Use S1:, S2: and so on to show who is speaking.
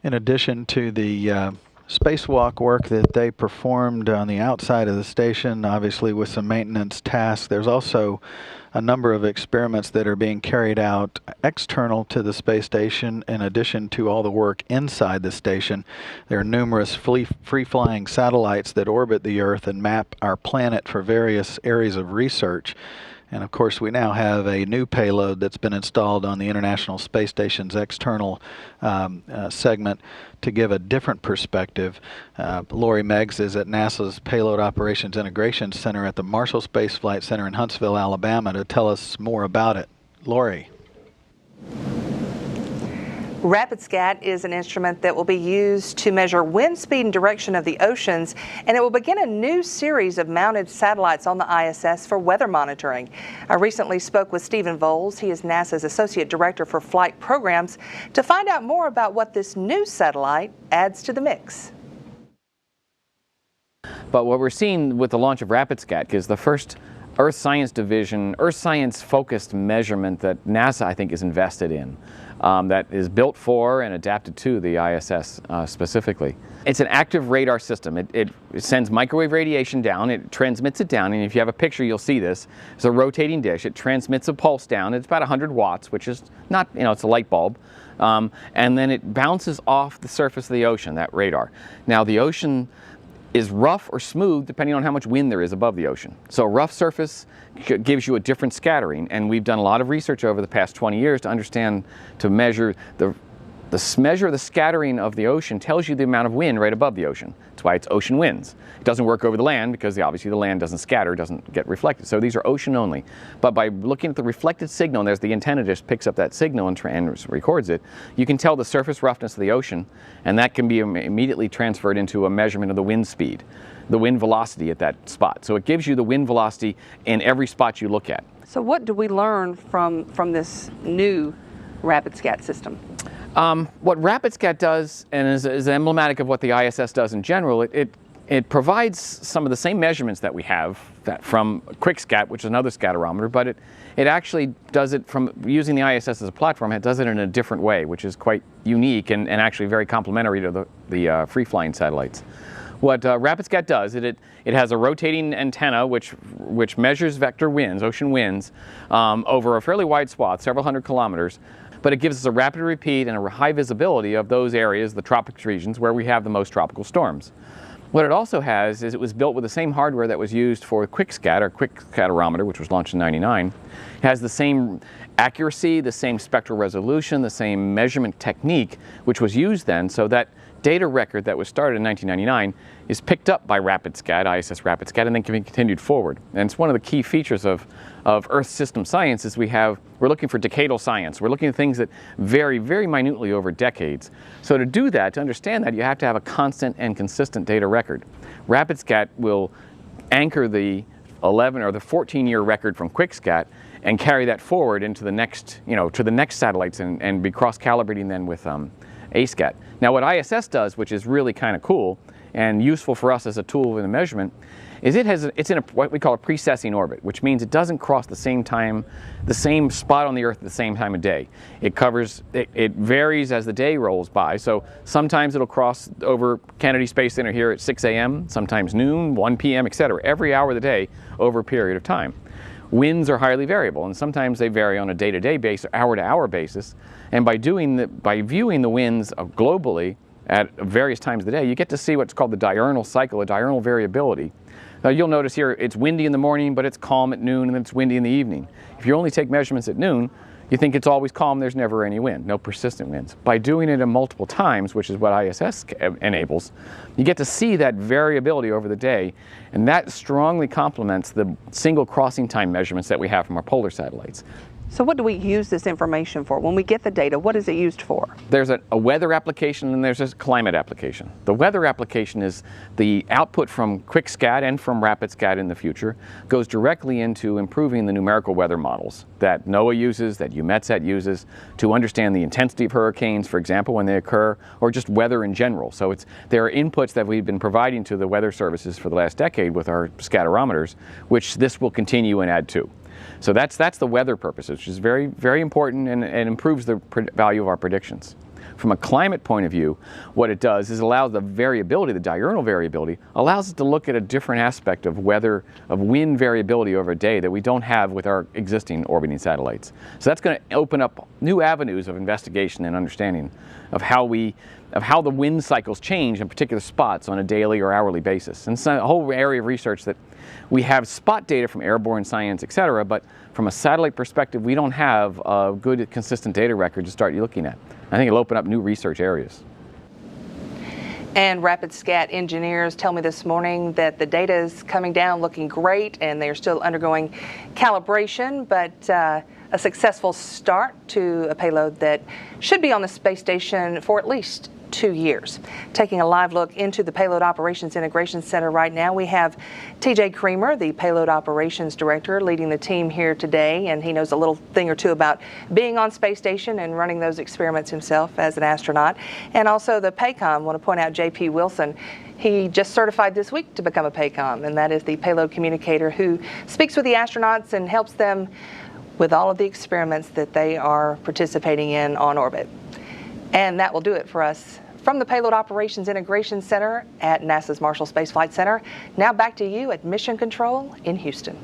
S1: In addition to the spacewalk work that they performed on the outside of the station, obviously with some maintenance tasks, there's also a number of experiments that are being carried out external to the space station in addition to all the work inside the station. There are numerous free-flying satellites that orbit the Earth and map our planet for various areas of research. And of course, we now have a new payload that's been installed on the International Space Station's external segment to give a different perspective. Lori Meggs is at NASA's Payload Operations Integration Center at the Marshall Space Flight Center in Huntsville, Alabama, to tell us more about it. Lori.
S2: Rapidscat is an instrument that will be used to measure wind speed and direction of the oceans, and it will begin a new series of mounted satellites on the ISS for weather monitoring. I recently spoke with Stephen Volz. He is NASA's Associate Director for Flight Programs, to find out more about what this new satellite adds to the mix.
S3: But what we're seeing with the launch of Rapidscat is the first Earth Science Division, Earth Science focused measurement that NASA, I think, is invested in. That is built for and adapted to the ISS specifically. It's an active radar system. It sends microwave radiation down, it transmits it down, and if you have a picture you'll see this. It's a rotating dish. It transmits a pulse down. It's about 100 watts, which is not, it's a light bulb. And then it bounces off the surface of the ocean, that radar. Now the ocean is rough or smooth depending on how much wind there is above the ocean. So a rough surface gives you a different scattering, and we've done a lot of research over the past 20 years to understand, to measure the scattering of the ocean tells you the amount of wind right above the ocean. That's why it's ocean winds. It doesn't work over the land because obviously the land doesn't scatter, doesn't get reflected. So these are ocean only. But by looking at the reflected signal, and there's the antenna just picks up that signal and records it, you can tell the surface roughness of the ocean, and that can be immediately transferred into a measurement of the wind speed, the wind velocity at that spot. So it gives you the wind velocity in every spot you look at.
S2: So what do we learn from this new Rapidscat system?
S3: What Rapidscat does, and is emblematic of what the ISS does in general, it provides some of the same measurements that we have from QuickScat, which is another scatterometer, but it actually does it from using the ISS as a platform. It does it in a different way, which is quite unique and actually very complementary to the free-flying satellites. What Rapidscat does, it has a rotating antenna which measures vector winds, ocean winds, over a fairly wide swath, several hundred kilometers. But it gives us a rapid repeat and a high visibility of those areas, the tropics regions, where we have the most tropical storms. What it also has is it was built with the same hardware that was used for QuickScat, or QuickScatterometer, which was launched in '99. It has the same accuracy, the same spectral resolution, the same measurement technique, which was used then, so that data record that was started in 1999 is picked up by Rapidscat, ISS Rapidscat, and then can be continued forward. And it's one of the key features of Earth system science is we're looking for decadal science. We're looking at things that vary very minutely over decades. So to do that, to understand that, you have to have a constant and consistent data record. Rapidscat will anchor the 11 or the 14-year record from QuickScat and carry that forward into the next, to the next satellites and be cross-calibrating then with ASCAT. Now what ISS does, which is really kind of cool and useful for us as a tool in the measurement, is it's in what we call a precessing orbit, which means it doesn't cross the same spot on the Earth at the same time of day. It varies as the day rolls by, so sometimes it'll cross over Kennedy Space Center here at 6 a.m., sometimes noon, 1 p.m., etc., every hour of the day over a period of time. Winds are highly variable, and sometimes they vary on a day-to-day basis, hour-to-hour basis, and by viewing the winds globally at various times of the day, you get to see what's called the diurnal cycle, a diurnal variability. Now you'll notice here it's windy in the morning, but it's calm at noon, and then it's windy in the evening. If you only take measurements at noon, you think it's always calm, there's never any wind, no persistent winds. By doing it in multiple times, which is what ISS enables, you get to see that variability over the day, and that strongly complements the single crossing time measurements that we have from our polar satellites.
S2: So what do we use this information for? When we get the data, what is it used for?
S3: There's a weather application and there's a climate application. The weather application is the output from QuickScat and from Rapidscat in the future goes directly into improving the numerical weather models that NOAA uses, that EUMETSAT uses to understand the intensity of hurricanes, for example, when they occur, or just weather in general. So there are inputs that we've been providing to the weather services for the last decade with our scatterometers, which this will continue and add to. So that's the weather purposes, which is very, very important and improves the value of our predictions. from a climate point of view, what it does is it allows the variability, the diurnal variability, allows us to look at a different aspect of weather, of wind variability over a day that we don't have with our existing orbiting satellites. So that's going to open up new avenues of investigation and understanding of how the wind cycles change in particular spots on a daily or hourly basis. And it's a whole area of research that we have spot data from airborne science, etc., but from a satellite perspective, we don't have a good, consistent data record to start looking at. I think it'll open up new research areas.
S2: And Rapidscat engineers tell me this morning that the data is coming down looking great, and they're still undergoing calibration, but a successful start to a payload that should be on the space station for at least 2 years. Taking a live look into the Payload Operations Integration Center right now, we have TJ Creamer, the Payload Operations Director, leading the team here today, and he knows a little thing or two about being on space station and running those experiments himself as an astronaut. And also the PACOM, I want to point out JP Wilson. He just certified this week to become a PACOM, and that is the payload communicator who speaks with the astronauts and helps them with all of the experiments that they are participating in on orbit. And that will do it for us from the Payload Operations Integration Center at NASA's Marshall Space Flight Center. Now back to you at Mission Control in Houston.